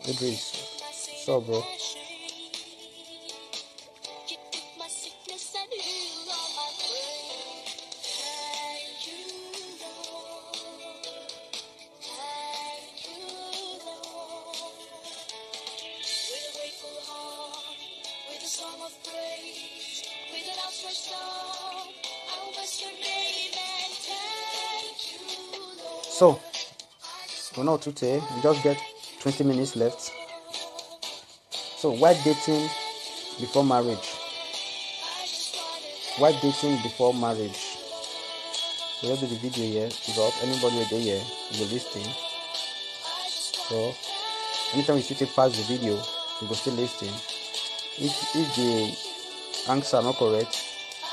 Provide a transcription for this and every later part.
Idris, so bro. So, we're not today. We just get 20 minutes left. So, why dating before marriage? Why dating before marriage? We will do the video here. Is up. Anybody will do here will listen. So, anytime you take past the video, you go still listen. If the answer not correct,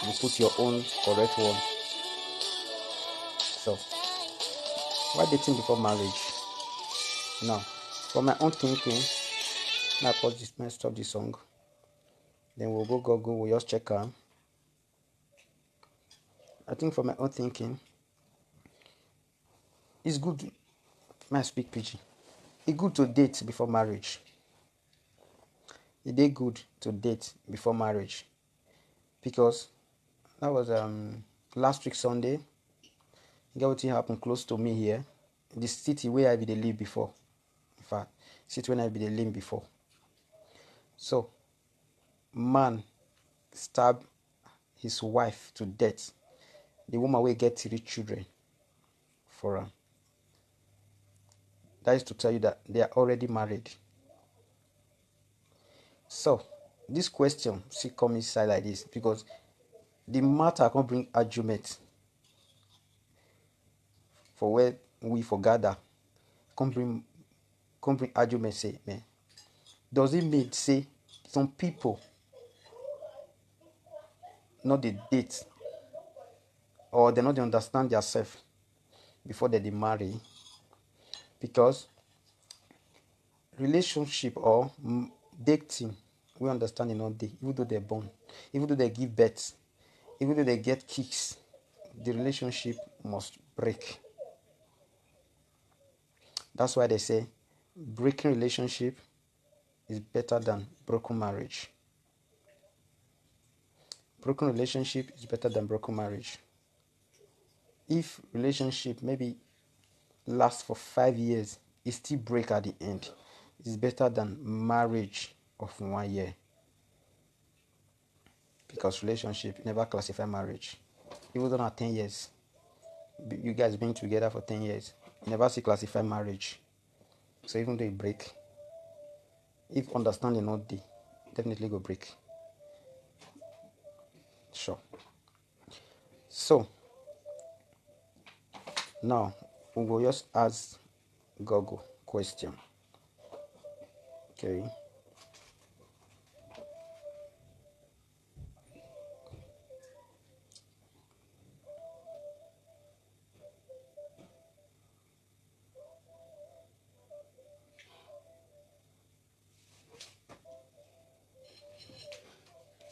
you put your own correct one. So, why dating before marriage? Now, for my own thinking, now pause this, now stop this song. Then we'll go Google, we'll just check her. I think for my own thinking, it's good. May I speak PG? It's good to date before marriage. It is good to date before marriage because that was last week Sunday. Get what happened close to me here, the city where I be dey live before. In fact, city where I be dey live before. So, man stab his wife to death. The woman will get 3 children for her. That is to tell you that they are already married. So, this question still come inside like this because the matter can bring argument for where we for gather. Come bring argument say, man, does it mean say some people not the date or they not dey understand themselves before they marry? Because relationship or dating, we understand not dey, even though they're born, even though they give birth, even though they get kicks, the relationship must break. That's why they say breaking relationship is better than broken marriage. Broken relationship is better than broken marriage. If relationship maybe lasts for 5 years, it still break at the end, it's better than marriage of 1 year. Because relationship never classify marriage. Even though not 10 years, you guys been together for 10 years, you never see classify marriage. So even though it break, if understanding not there, definitely go break. Sure. So now we will just ask Google question. Okay.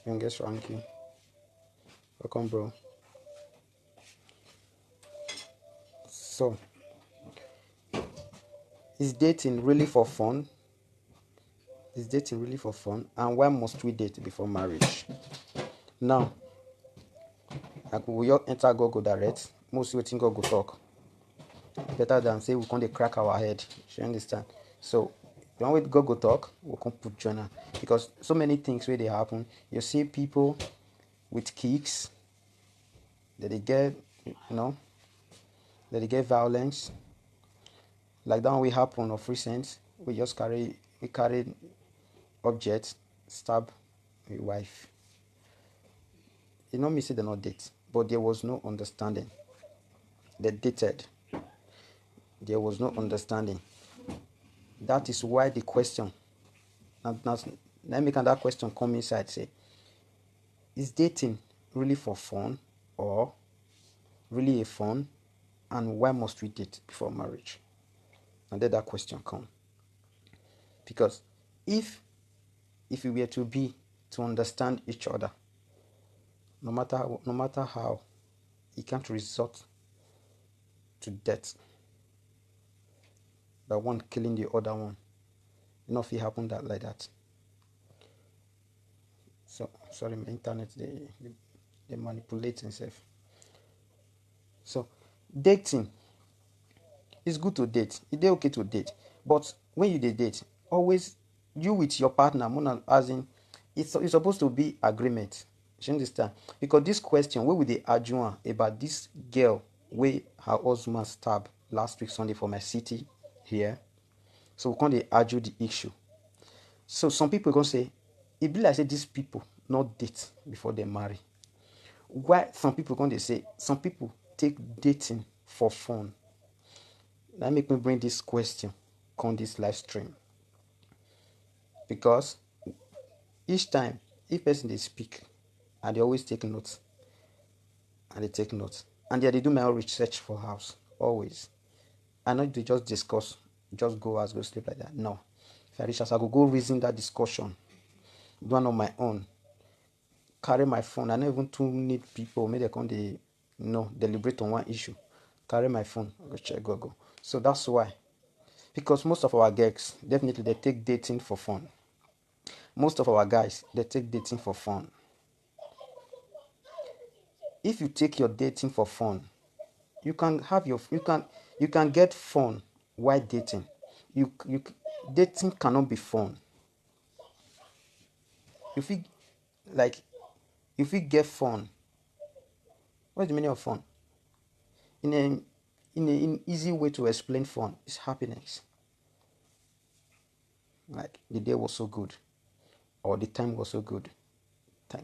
Youngest ranking. Welcome, bro. So, is dating really for fun? Is dating really for fun? And why must we date before marriage? Now, we all enter Google direct. Most of the Google talk. Better than say we can't crack our head. You understand? So, when we Google talk, we can put journal. Because so many things where they happen. You see people with kicks, that they get, that they get violence. Like that one we happen of recent, we carried objects, stab a wife. You know me say they not date, but there was no understanding. They dated. There was no understanding. That is why the question. Now let me that question come inside. Say, is dating really for fun or really a fun? And why must we date before marriage? And then that question come. Because if we were to understand each other, no matter how, it can't resort to death. The one killing the other one. If it happen that like that. So sorry, my internet they manipulate themselves. So dating, it's good to date. It's okay to date. But when you date, always you with your partner, as in it's supposed to be agreement. You understand? Because this question, where would they argue about this girl where her husband stabbed last week Sunday for my city here? So we can't argue the issue. So some people gonna say, it be like say these people not date before they marry. Why some people gonna say some people take dating for fun? That make me bring this question on this live stream. Because each time if person they speak and they always take notes and they take notes and they do my own research for house always. I not to just discuss, just go as go sleep like that. No. If I reach us, I go reason that discussion. Do one on my own. Carry my phone. I don't even too need people. Maybe they come they deliberate on one issue. Carry my phone. Go check Google. So that's why. Because most of our girls, definitely they take dating for fun. Most of our guys, they take dating for fun. If you take your dating for fun, you can have you can get fun while dating. You dating cannot be fun. If you like if you get fun, what's the meaning of fun? In an easy way to explain fun is happiness. Like the day was so good, or the time was so good.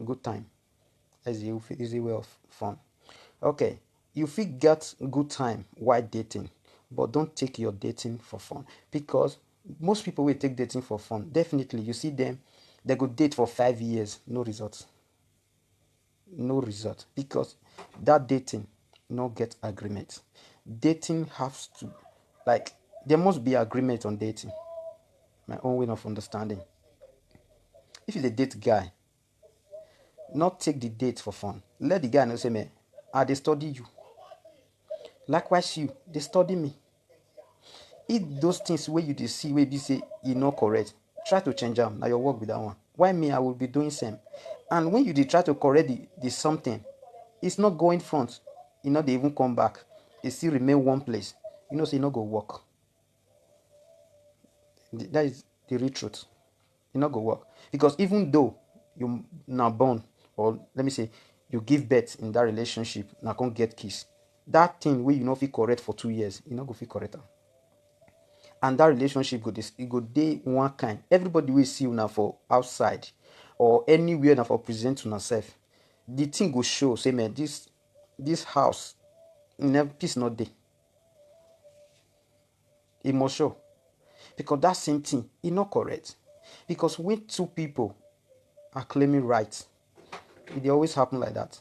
Good time. That's the easy way of fun. Okay, you feel get good time while dating, but don't take your dating for fun, because most people will take dating for fun. Definitely, you see them, they go date for 5 years, no results, no result, because that dating no get agreement. Dating has to, like, there must be agreement on dating. My own way of understanding. If you a date guy, not take the date for fun. Let the guy know say, man, they study you. Likewise, you they study me. If those things where you dey see wey be say e no correct, try to change am. Na your work with that one. Why me I will be doing same. And when you dey try to correct the something, it's not going front. E no dey even come back. E still remain one place. You know say e no go work. That is the real truth. E no go work, because even though you na born, or let me say you give birth in that relationship, na come get kiss, that thing wey you no fit correct for 2 years, you no go fit correct am. And that relationship go dey one kind. Everybody will see una for outside or anywhere na for present una sef, the thing go show say, man, this house peace not dey. E must show, because that same thing e not correct. Because when two people are claiming rights, it dey always happen like that.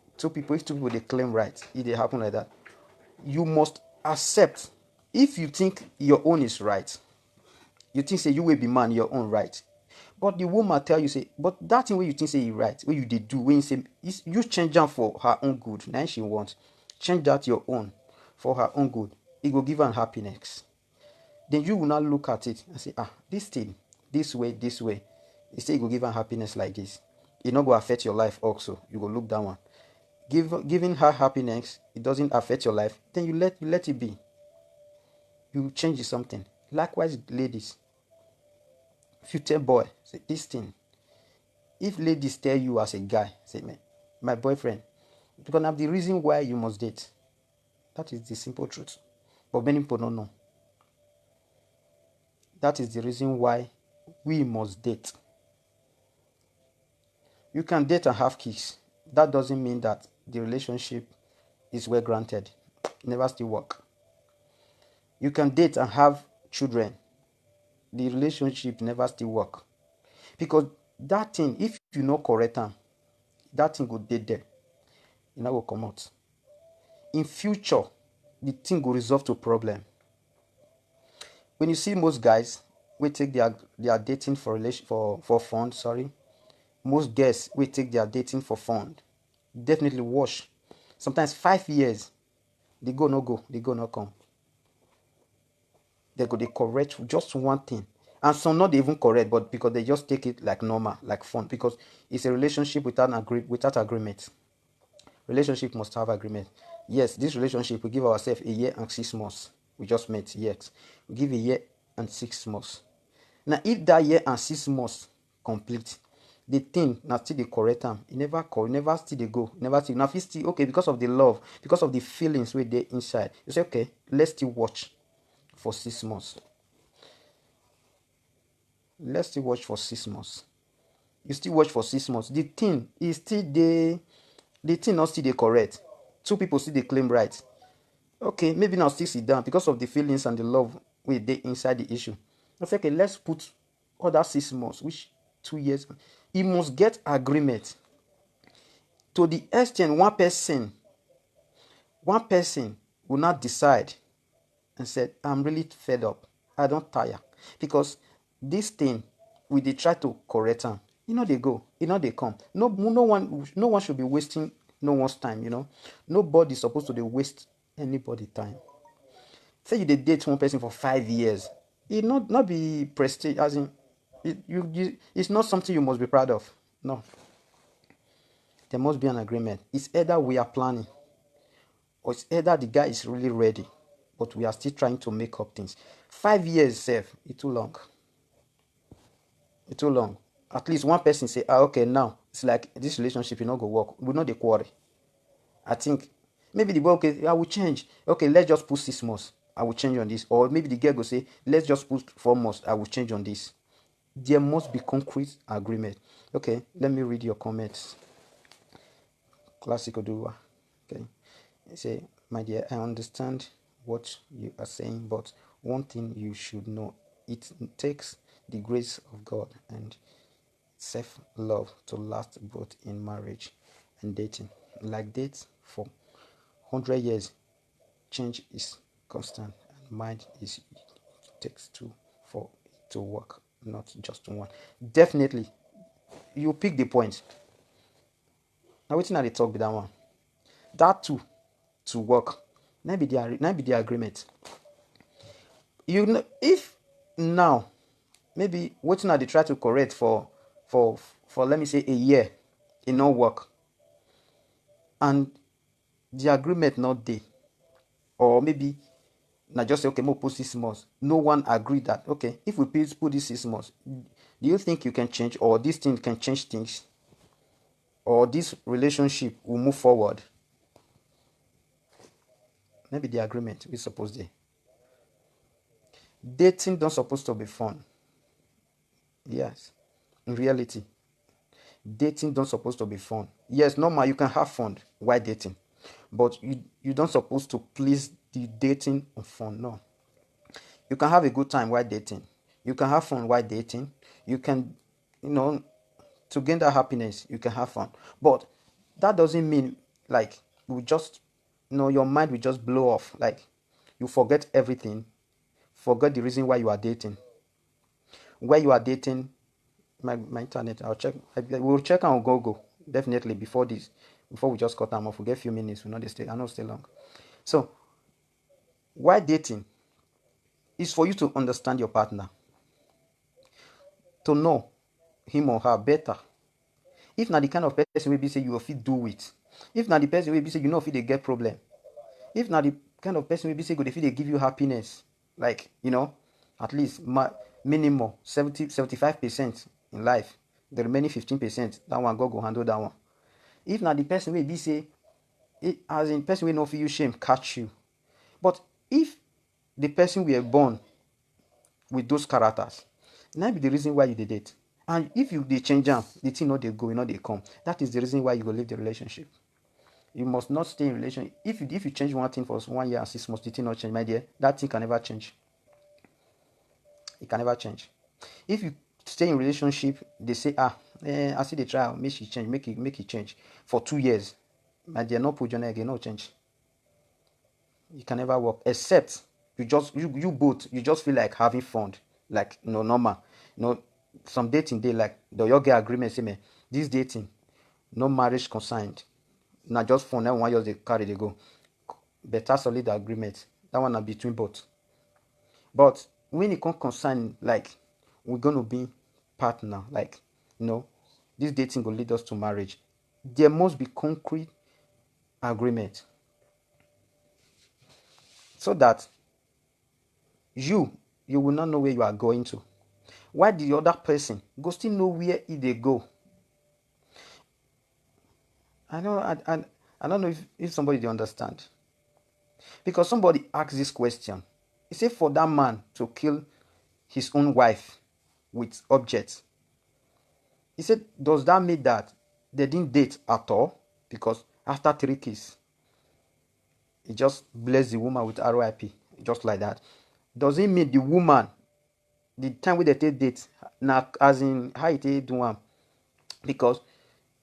If two people they claim rights, it dey happen like that. You must accept. If you think your own is right, you think say you will be man your own right, but the woman tell you say, but that thing wey you think say you right, wey you dey do, when you say you change am for her own good, na she want. Change that your own for her own good, it go give her happiness. Then you will not look at it and say, this thing, this way, you say it go give her happiness like this, it not go affect your life also. You go look that one. Giving her happiness, it doesn't affect your life, then you let it be. You change something. Likewise, ladies, if you tell boy, say this thing, if ladies tell you as a guy, say, man, my boyfriend, you can have the reason why you must date. That is the simple truth. But many people don't know. That is the reason why we must date. You can date and have kids. That doesn't mean that the relationship is well granted. Never still work. You can date and have children. The relationship never still work. Because that thing, if you not correct them, that thing go dead there. You know, will come out. In future, the thing will resolve to problem. When you see most guys, we take their dating for fun, sorry. Most girls we take their dating for fun. Definitely watch. Sometimes 5 years, they go no come. they go dey correct just one thing, and some not even correct, but because they just take it like normal, like fun, because it's a relationship without agreement. Relationship must have agreement. Yes, this relationship, we give ourselves a year and 6 months. We just met, yes. We give a year and 6 months. Now, if that year and 6 months complete, the thing now still the correct time. E never call, never still they go, never still. Now, if still okay because of the love, because of the feelings wey dey inside, you say okay, let's still watch for 6 months. Let's still watch for 6 months. You still watch for 6 months. The thing is still the thing not still dey correct. Two people still dey claim right. Okay, maybe now still sit down because of the feelings and the love wey dey inside the issue. I say okay, let's put other 6 months, which 2 years. E must get agreement to the extent one person will not decide and said, I'm really fed up. I don't tire. Because this thing, we dey try to correct am. You know they go, you know they come. No one should be wasting no one's time. Nobody supposed to dey waste anybody time. Say you dey date one person for 5 years. It not be prestige, as in it's not something you must be proud of. No. There must be an agreement. It's either we are planning, or it's either the guy is really ready, but we are still trying to make up things. 5 years, sef, it's too long. It's too long. At least one person say, okay, now it's like this relationship, not go work. We know the quarrel. I think maybe the boy, okay, I will change. Okay, let's just put 6 months. I will change on this. Or maybe the girl go say, let's just put 4 months. I will change on this. There must be concrete agreement. Okay, let me read your comments. Classic Oduwa. Okay. You say, my dear, I understand what you are saying, but one thing you should know, it takes the grace of God and self-love to last both in marriage and dating. Like dates for 100 years, change is constant, and mind is takes two for it to work, not just one. Definitely, you pick the point. Now, wetin I dey talk be that one. That two to work, na be the agreement. If now maybe wetin I dey try to correct for let me say a year, e no work, and the agreement not dey, or maybe na just say okay, mo put 6 months. No one agree that okay, if we put this 6 months, do you think you can change, or this thing can change things, or this relationship will move forward? Maybe the agreement we suppose dey. Dating don't supposed to be fun. Yes, in reality, dating don't supposed to be fun. Yes, normal, you can have fun while dating, but you don't supposed to please the dating on fun. No, you can have a good time while dating. You can have fun while dating. You can, to gain that happiness, you can have fun. But that doesn't mean like you just, your mind will just blow off. Like you forget everything, forget the reason why you are dating. Where you are dating, my internet, I'll check. We'll check on Google definitely before we just cut them off. We get a few minutes. We know they stay. I know stay long. So, why dating is for you to understand your partner, to know him or her better. If not the kind of person will be say you will fit do it. If not the person will be say if they get problem. If not the kind of person will be say go if they give you happiness, like at least minimum 75% in life, the remaining 15%, that one God go handle that one. If not the person will be say as in person will not feel you shame catch you. But if the person were born with those characters, that be the reason why you did it. And if you they change them, the thing not they go, not they come. That is the reason why you go leave the relationship. You must not stay in relationship. If you change one thing for 1 year and 6 months, the thing not change, my dear. That thing can never change. It can never change. If you stay in relationship, they say, I see the trial, make it change, make it change for 2 years. My dear, no put your again, no change. It can never work. Except you both, you just feel like having fun. Like normal. Some dating they like the get agreement, say man, this dating, no marriage consigned. Not just fun, that one just they carry they go. Better solid agreement. That one are between both. But when it come concern like we're gonna be partner, like this dating will lead us to marriage, there must be concrete agreement so that you will not know where you are going to. Why the other person go still know where they go? I don't I don't know if somebody dey understand. Because somebody asked this question. He said for that man to kill his own wife with objects. He said, does that mean that they didn't date at all? Because after 3 kiss, he just blessed the woman with RIP, just like that. Does it mean the woman, the time wey they take date, now as in how it take do am? Because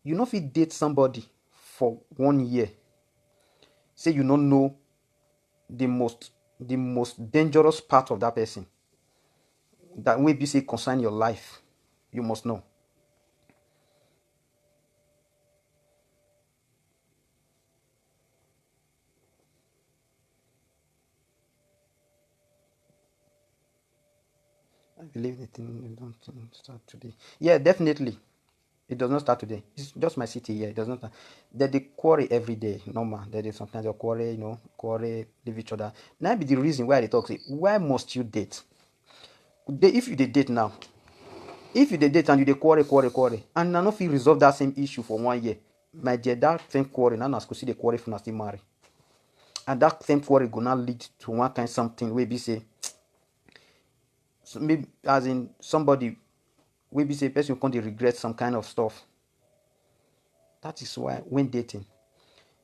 you no fit date somebody for 1 year, say you no know the most dangerous part of that person, that wey be say concern your life, you must know. I believe the thing don't start today. Yeah, definitely. It does not start today. It's just my city here. It does not start. They quarrel every day, normal. They sometimes they quarrel, quarrel, leave each other. Now be the reason why they talk. Say, why must you date? If you dey date now, if you dey date and you dey quarrel, and na no fit resolve that same issue for 1 year, my dear, that same quarrel, now go see the quarrel if una still marry, and that same quarrel go now lead to one kind something wey be say, so maybe as in somebody wey be say person come dey regret some kind of stuff. That is why when dating,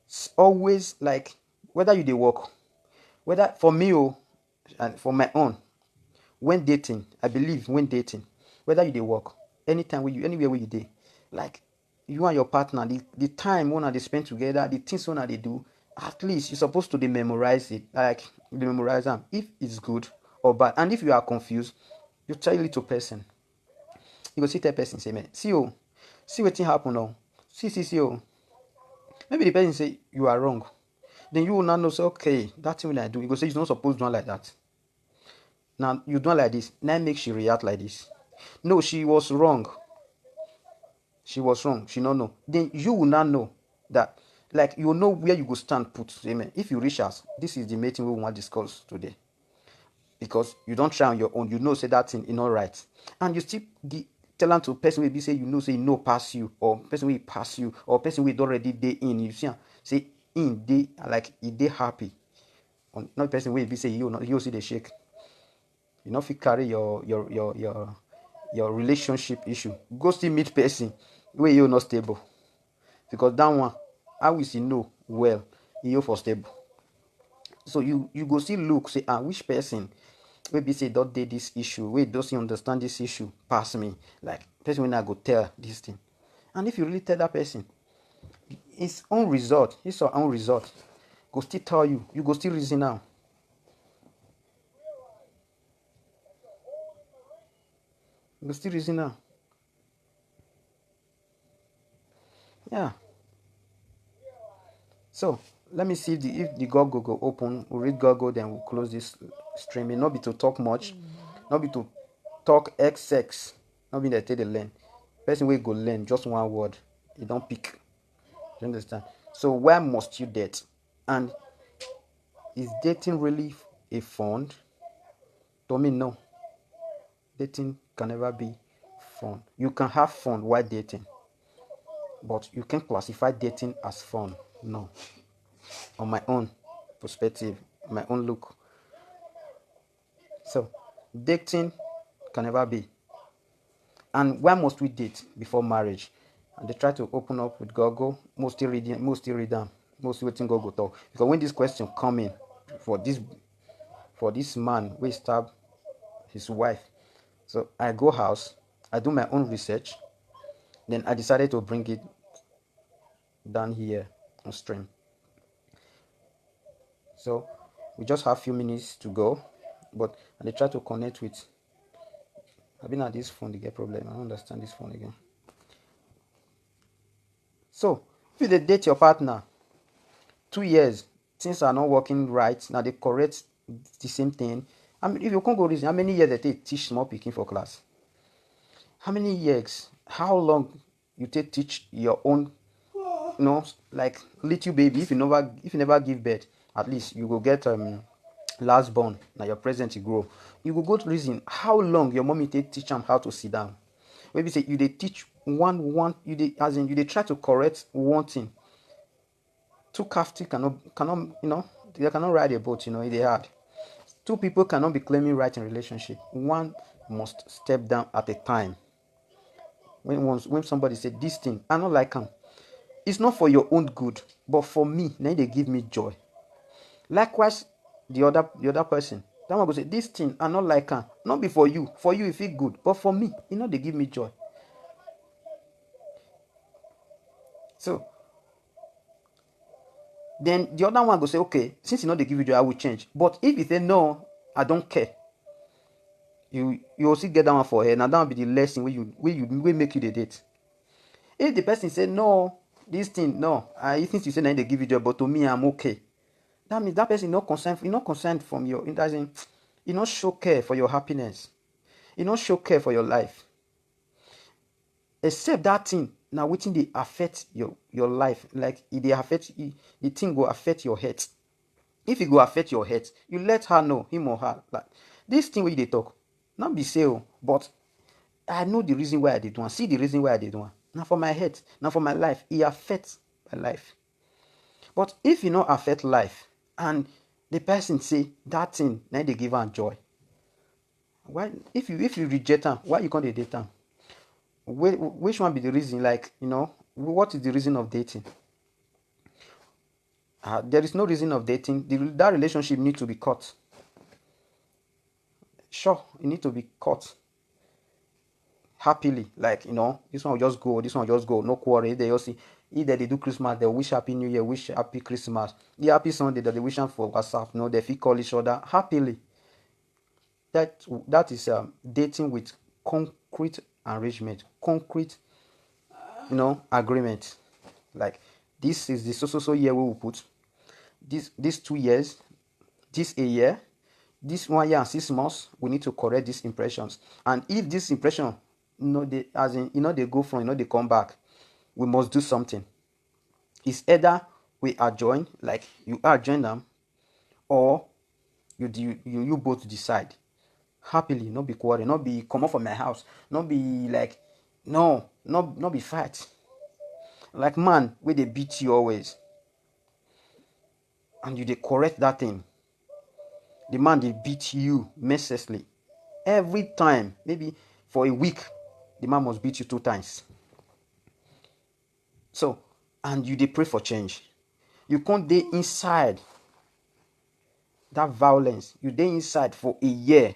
it's always like whether you dey work, whether for me and for my own, when dating, I believe when dating, whether you dey work, anytime where you anywhere where you dey, like you and your partner, the time una dey spend together, the things una dey do, at least you're supposed to dey memorize it, like dey memorize am if it's good or bad. And if you are confused, you tell little person, you go see tell person say, man, see wetin happen oh, see oh. Maybe the person say you are wrong, then you will now know say, okay, that thing wey I do, you go say you not supposed to do am like that. Now you do am like this, now make she react like this. No, she was wrong. She was wrong. She no know. Then you will not know that, like you know where you go stand put. Amen. If you reach us, this is the meeting we want to discuss today. Because you don't try on your own, you know say that thing is not right, and you still tell am to person wey be say you know say no pass you, or person wey pass you, or person wey already dey in. You see am say in dey like he dey happy, not person wey be say you see the shake. You know, if you carry your relationship issue, go still meet person where you not stable, because that one, how is he know well you for stable? So you go still look say, which person wey be say don't dey this issue, wey doesn't understand this issue pass me, like person when I go tell this thing. And if you really tell that person, his or own result go still tell you, you go still reason now. You go still reason now. Yeah. So let me see if the Google go open. We'll read Google, then we'll close this streaming. Not be to talk much, not be to talk XX, not be that take the learn. Person will go learn just one word. You don't pick. You understand? So where must you date? And is dating really a fun? To me, no. Dating can never be fun. You can have fun while dating, but you can't classify dating as fun. No. On my own perspective, my own look. So dating can never be. And why must we date before marriage? And they try to open up with Google, mostly read them, mostly waiting Google talk. Because when this question come in for this man, we stab his wife. So I go house, I do my own research, then I decided to bring it down here on stream. So we just have a few minutes to go, but and they try to connect with. I've been at this phone to get problem. I don't understand this phone again. So if you date your partner 2 years, things are not working right. Now they correct the same thing, I mean, if you can't go reason, how many years they take teach small pikin for class? How many years? How long you take teach your own, like little baby? If you never give birth, at least you go get last born. Now your present you grow. You go to reason how long your mommy take teach them how to sit down. Maybe say you they teach one you they as in you they try to correct one thing. Two crafty cannot they cannot ride a boat. They hard. Two people cannot be claiming right in relationship. One must step down at a time. When somebody say this thing, I don't like him. It's not for your own good, but for me, now they give me joy. Likewise, the other person, that one go say this thing, I not like him. Not be for you. For you, you feel good, but for me, they give me joy. So then the other one go say, okay, since they give you joy, I will change. But if you say no, I don't care. You also get that one for her. Now that will be the lesson where make you the date. If the person say no, this thing no, I think you say now they give you joy, but to me I'm okay. That means that person not concerned from your. It doesn't. You not show care for your happiness. You not show care for your life. Except that thing now, wetin dey affect your life. Like it dey affect the thing go affect your health. If it go affect your health, you let her know, him or her, like this thing wey you dey talk, not be say but I know the reason why I did one. See the reason why I did one. Now for my head, now for my life, it affects my life. But if you not affect life, and the person say that thing, now they give her joy. Why, if you reject them, why you can't date them? Which one be the reason? Like, what is the reason of dating? There is no reason of dating. That relationship need to be cut. Sure, it need to be cut happily. Like, this one will just go, this one will just go. No quarrel. They just see either they do Christmas, they wish Happy New Year, wish Happy Christmas. The Happy Sunday that they wish them for WhatsApp. They feel call each other happily. That is dating with concrete arrangement, concrete, agreement. Like, this is the so year we will put. These 2 years, this a year, this 1 year and 6 months, we need to correct these impressions. And if this impression, they go from, they come back, we must do something. It's either we adjoin, like you adjoin them, or you both decide happily, not be quarrel, not be come up from my house, not be like, no, not be fight. Like man, where they beat you always, and you they correct that thing. The man they beat you mercilessly every time. Maybe for a week, the man must beat you 2 times. So, and you they pray for change. You can't dey inside that violence. You dey inside for a year.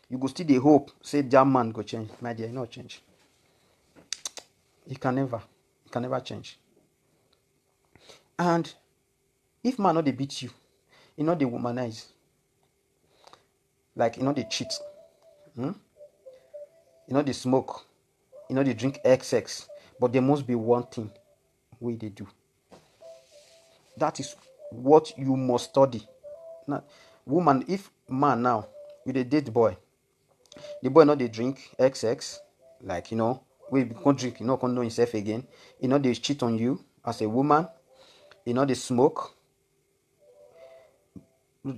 You go still dey hope say that man go change. My dear, not change. He can never change. And if man not they beat you, he not they womanize. Like, they cheat. They smoke. They drink XX. But there must be one thing wey they do. That is what you must study. Now, woman, if man now, you dey date boy, the boy not they drink XX, like, we can't drink, can't know himself again. They cheat on you as a woman. They smoke.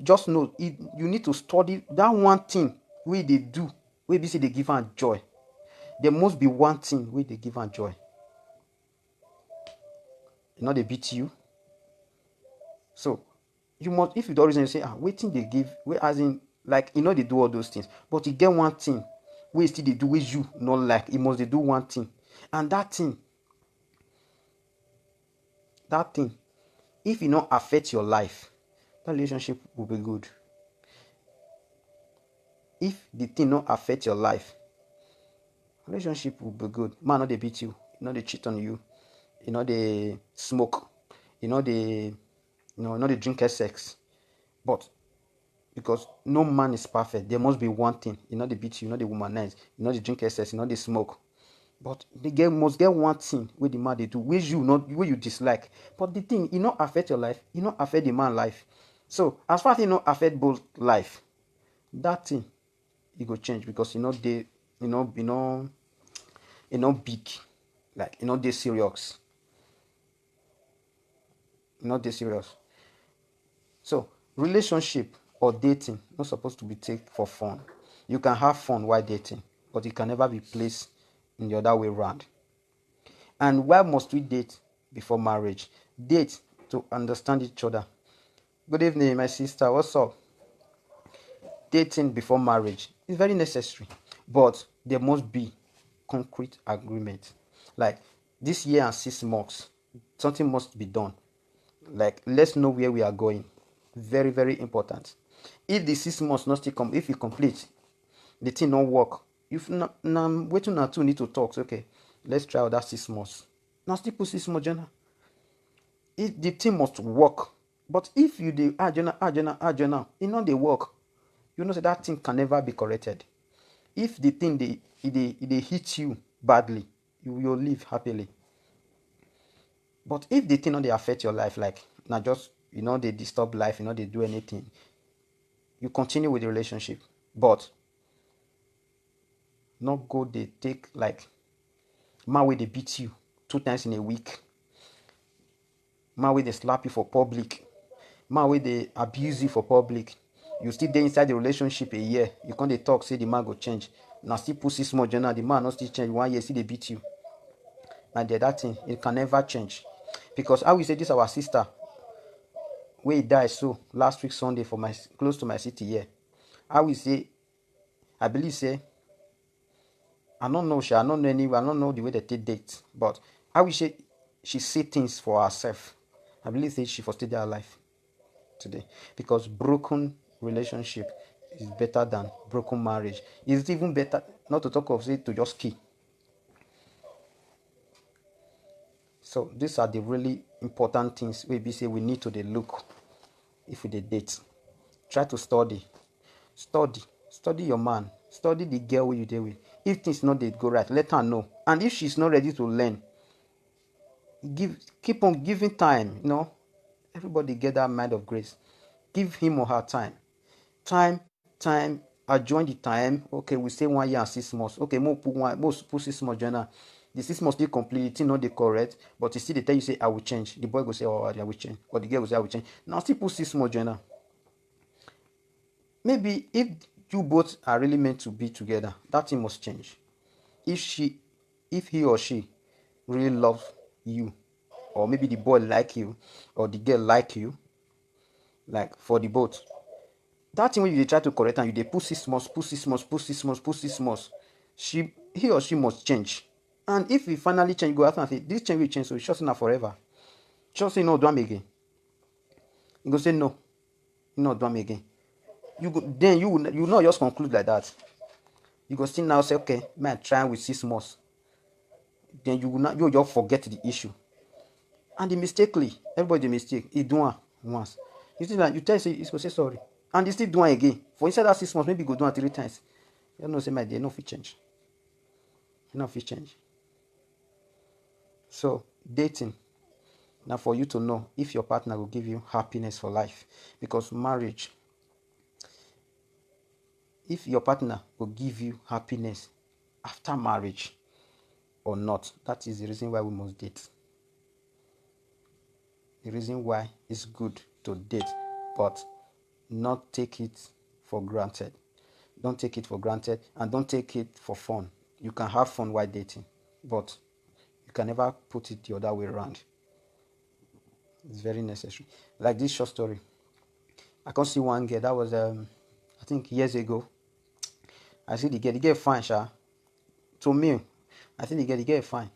Just know, you need to study that one thing wey they do, wey be say they give am joy. There must be one thing wey they give am joy. They beat you. So you must, if you don't reason, say, wetin they give, as in, like, they do all those things, but you get one thing wey still they do wey you not like. You must they do one thing, and that thing, if it not affect your life, that relationship will be good. If the thing not affect your life, relationship will be good. Man not they beat you, they cheat on you, they smoke, they drink sex. But because no man is perfect, there must be one thing. They beat you, they womanize, they drink sex, they smoke. But they must get one thing where the man they do, where you dislike. But the thing, it not affect your life, it not affect the man life. So as far as it not affect both life, that thing it go change because they big, like they serious, they serious. So relationship or dating not supposed to be take for fun. You can have fun while dating, but it can never be placed in the other way around. And why must we date before marriage? Date to understand each other. Good evening, my sister. What's up? Dating before marriage is very necessary, but there must be concrete agreement. Like this year and 6 months, something must be done. Like let's know where we are going. Very, very important. If the 6 months not still come, if you complete, the thing not work. If now waiting now two need to talk. So, okay, let's try out that 6 months. Now still put 6 months journal. If the thing must work, but if you dey add journal, e no dey work. You know say that thing can never be corrected. If the thing they hit you badly, you will live happily. But if the thing no dey affect your life, like now just they disturb life, they do anything, you continue with the relationship. But not go they take like man wey they beat you 2 times in a week, man wey they slap you for public, man wey they abuse you for public. You still dey inside the relationship a year, you can't dey talk say the man go change. Now still put 6 months journal, the man not still change. 1 year still they beat you. And that thing it can never change. Because I will say this our sister wey die so last week Sunday for my close to my city here. I will say I believe say I don't know I don't know anywhere, I don't know the way they take date, but I will say she see things for herself. I believe say she for still there alive today, because broken relationship is better than broken marriage. It's even better not to talk of say to just kill. So these are the really important things we say we need to dey look if we dey date. Try to study your man, study the girl wey you dey with. If things not dey go right, let her know. And if she's not ready to learn, keep on giving time. Everybody get that mind of grace. Give him or her time. Adjoin the time. Okay, we say 1 year and 6 months. Okay, more put 6 months journal. The 6 months still complete, the thing not dey correct, but you still they tell you say I will change. The boy go say, oh, I will change, or the girl go say I will change. Now still put 6 months journal. Maybe if you both are really meant to be together, that thing must change. If he or she really loves you, or maybe the boy like you, or the girl like you, like for the both, that thing when you try to correct and you put 6 months, put 6 months, he or she must change. And if he finally change, you go ask and say, this change will change, so it's just not forever. Just say no, do am again. You go say no, not do am again. You go then you not just conclude like that. You go still now say, okay, man, try with 6 months. Then you will not you just forget the issue. And the mistakenly, everybody mistake, he do one once. You see that you tell say he's gonna say sorry. And he still do one again. For inside that 6 months, maybe go do one 3 times. You know, say my dear, no fit change. No fit change. So dating. Now for you to know if your partner will give you happiness for life. Because marriage, if your partner will give you happiness after marriage or not, that is the reason why we must date. The reason why it's good to date, but not take it for granted. Don't take it for granted, and don't take it for fun. You can have fun while dating, but you can never put it the other way around. It's very necessary. Like this short story, I can see one girl that was I think years ago. I see the girl fine, sha. To me, I think the girl fine.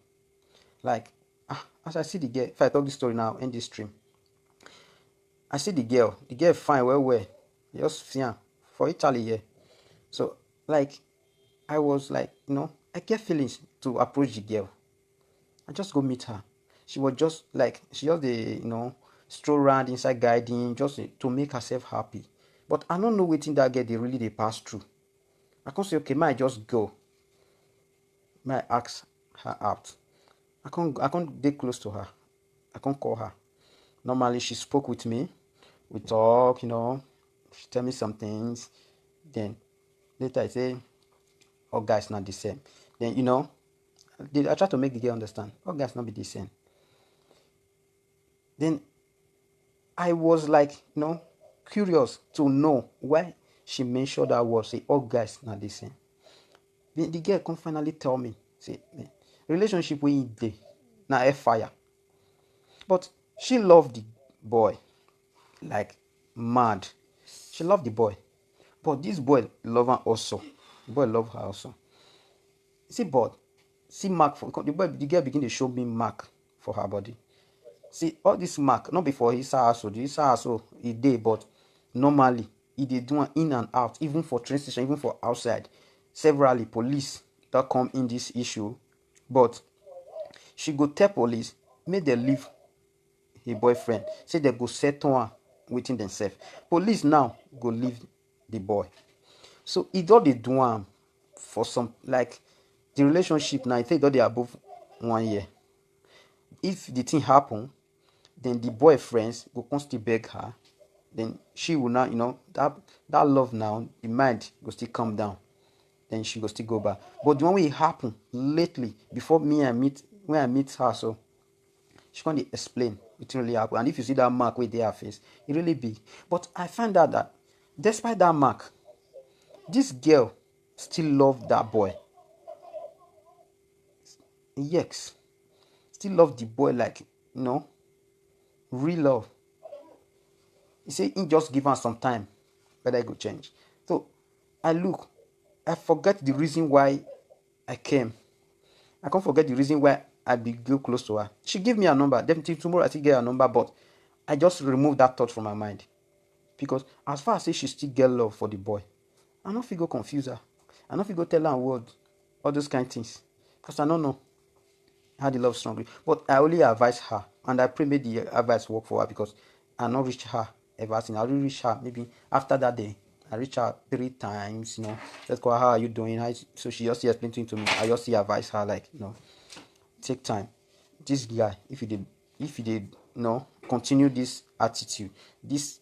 Like as I see the girl, if I talk this story now in this stream, I see the girl fine well. Just see her for Italy here. So like I was like, I get feelings to approach the girl. I just go meet her. She was just like she just stroll around inside guiding just to make herself happy. But I don't know wetin that girl they pass through. I can't say okay, may I just go? May I ask her out? I can't get close to her. I can't call her. Normally she spoke with me. We talk, she tell me some things. Then later I say, all guys not the same. Then I try to make the girl understand. All guys not be the same. Then I was like, curious to know why she mentioned that word. Say, all guys not the same. Then the girl come finally tell me, say, man, relationship we dey na air fire. But she loved the boy like mad. She loved the boy. But this boy love her also. The boy love her also. See, but see mark for the girl begin to show me mark for her body. See, all this mark, not before his house, he did, but normally he did do in and out, even for train station, even for outside. Severally, police that come in this issue, but she go tell police, make them leave her boyfriend. Say they go settle her within themselves. Police now go leave the boy. So he don dey do am for some, like, the relationship now, I think don dey above 1 year. If the thing happen, then the boyfriends go come still beg her. Then she will now, that love now, the mind go still calm down. Then she go still go back. But the one wey happen lately, before when I meet her, so she can't explain it really happen. And if you see that mark with their face, it really big. But I find out that despite that mark, this girl still love that boy. Yes, still love the boy, like, real love. He say he just give her some time, whether it go change. So I forget the reason why I came. I can't forget the reason why I be go close to her. She give me a number. Definitely tomorrow I still get a number, but I just remove that thought from my mind. Because as far as say she still get love for the boy, I no fit go confuse her. I no fit go tell her word, all those kind of things. Because I don't know how the love strongly. But I only advise her, and I pray make the advice work for her, because I not reach her ever since. I only reach her maybe after that day. I reach her 3 times, let's call her, how are you doing? So she just explain things to me. I just advise her, like, take time. This guy, if you did, continue this attitude, this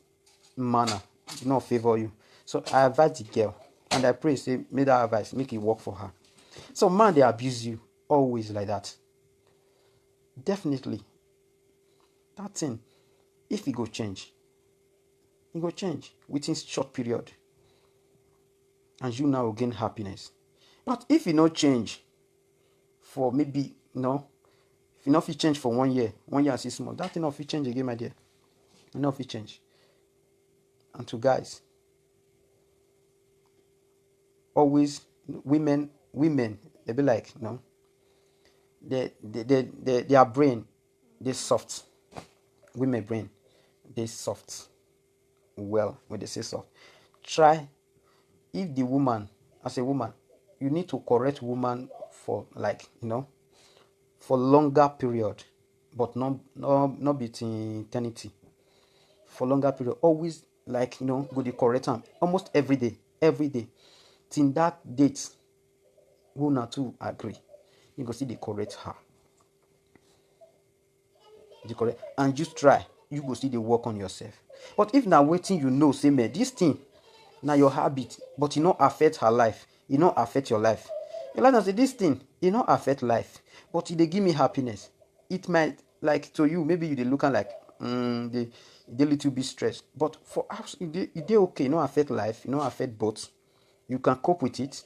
manner, do not favor you. So I advise the girl, and I pray, say, make that advice, make it work for her. So man, they abuse you always like that. Definitely, that thing, if it go change within short period, and you now will gain happiness. But if you not change for maybe, if you not fit change for 1 year, 1 year and 6 months, that thing not fit change again, my dear. You not fit change. And to guys, always women, they be like, their brain, they soft. Women brain, they soft. Well, when they say soft, try, if the woman, as a woman, you need to correct woman for, like, for longer period, but not between eternity. For longer period, always, like, go to correct them almost every day, till that date who not to agree, you go see the correct her, the correct, and just try, you go see the work on yourself. But if now waiting, say, man, this thing now your habit, but you not affect her life, you not affect your life. You like to say, this thing, it not affect life, but they give me happiness. It might, like, to you, maybe you they looking like, they little bit stressed, but for us, it they okay. You not affect life, you not affect both. You can cope with it.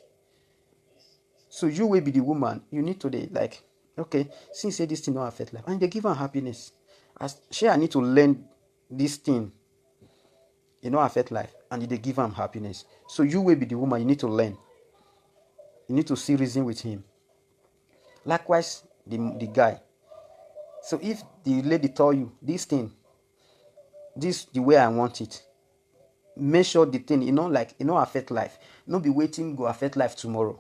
So you will be the woman. You need to like, okay, since say this thing not affect life, and they give her happiness. As she, I need to learn this thing, affect life, and they give him happiness. So you will be the woman. You need to learn. You need to see reason with him. Likewise, the guy. So if the lady tell you this thing, this the way I want it, make sure the thing, like, affect life. Not be waiting go affect life tomorrow.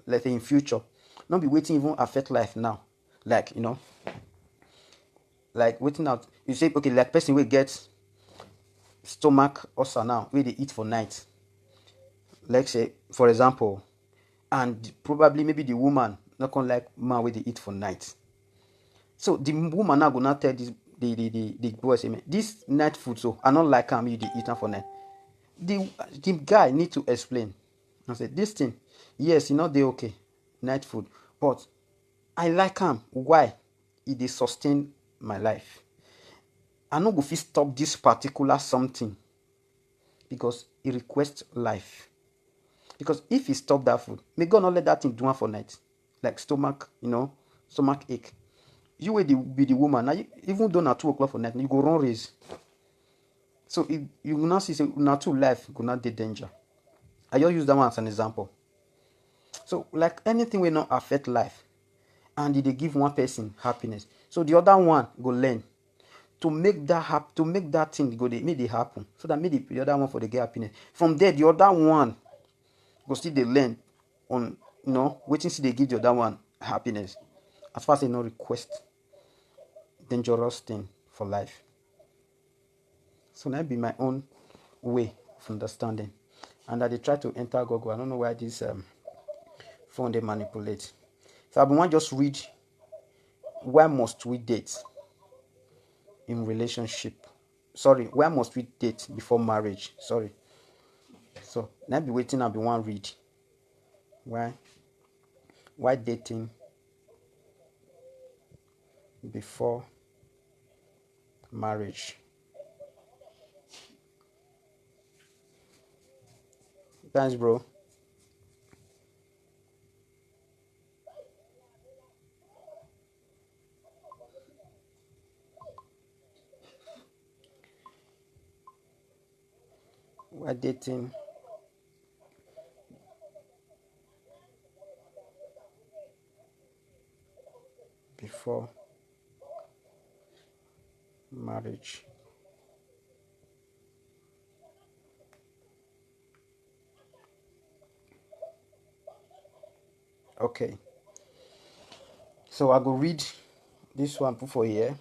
Let's say in future. Not be waiting even affect life now. Like, like waiting out. You say, okay, like person will get stomach ulcer now, where they eat for night. Like, say, for example, and probably maybe the woman not gonna like man where they eat for night. So the woman now gonna tell this the boy, say, man, this night food, so I not like him, you they eat for night. the guy need to explain and say this thing, yes, e no dey okay, night food, but I like am. Why? E dey sustain my life. I no go fit stop this particular something because e request life. Because if e stop that food, may God not let that thing do am for night, like stomach, stomach ache. You will be the woman. Now, even though na 2 o'clock for night, you go run raise. So if you will not see, say na two life go not dey danger. I just use that one as an example. So like anything will not affect life, and they give one person happiness, so the other one go learn to make that to make that thing go dey make it happen, so that make the other one for the get happiness. From there, the other one go still dey learn on wetin still dey give the other one happiness, as far as they no request dangerous thing for life. So that be my own way of understanding, and I dey try to enter Google. I don't know why this phone they manipulate. So I want just read, why must we date in relationship? Sorry, why must we date before marriage? Sorry. So now be waiting. I be one read. Why dating before marriage? Thanks, bro. Why dating before marriage? Okay. So I go read this one put for here.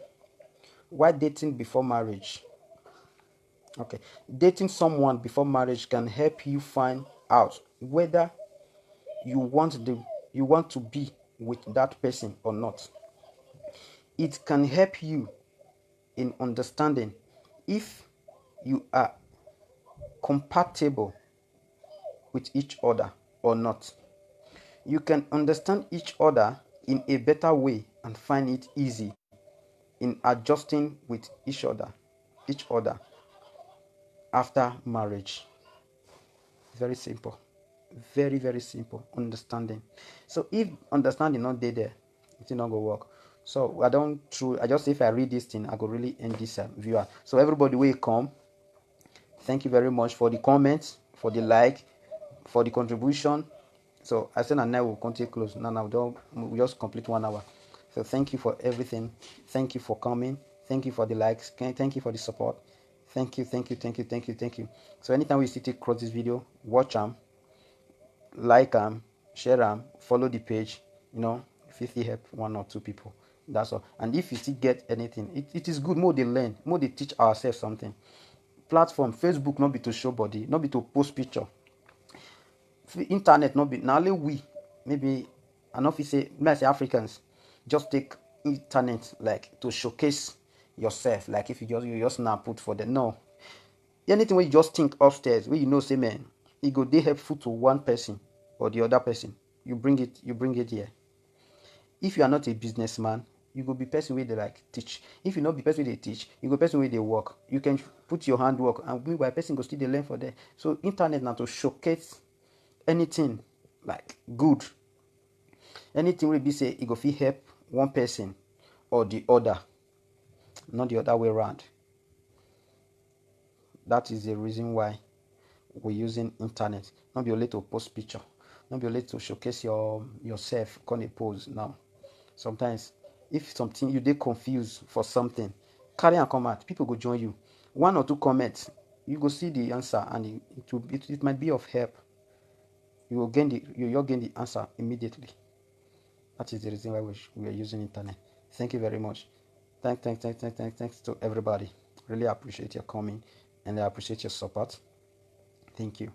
Why dating before marriage? Okay. Dating someone before marriage can help you find out whether you want to be with that person or not. It can help you in understanding if you are compatible with each other or not. You can understand each other in a better way and find it easy in adjusting with each other after marriage. Very simple. Very, very simple. Understanding. So if understanding not there, it will not go work. So I just, if I read this thing, I go really end this viewer. So everybody will come. Thank you very much for the comments, for the like, for the contribution. So I said, and now we'll continue close. Now we just complete 1 hour. So thank you for everything. Thank you for coming. Thank you for the likes. Thank you for the support. Thank you, thank you, thank you, thank you, thank you. So anytime we see take cross this video, watch them, like them, share them, follow the page. If you help 1 or 2 people, that's all. And if you still get anything, it is good. More they learn, more they teach ourselves something. Platform Facebook not be to show body, not be to post picture. Internet not be now only we, maybe I know if you say, maybe I say Africans just take internet like to showcase yourself, like if you just now put for them. No, anything where you just think upstairs, where say, man, it go dey helpful to one person or the other person, you bring it here. If you are not a businessman, you go be person where they like teach. If you not be person where they teach, you go person where they work. You can put your hand work, and meanwhile person go still dey learn for there. So internet now to showcase anything like good, anything will be say it go fit help one person or the other, not the other way around. That is the reason why we're using internet. Not be only to post picture, not be only to showcase yourself on a pose. Now sometimes if something you dey confused for something, carry and come out, people go join you. 1 or 2 comments, you go see the answer, and it might be of help. You'll gain the answer immediately. That is the reason why we are using internet. Thank you very much. Thanks to everybody. Really appreciate your coming, and I appreciate your support. Thank you.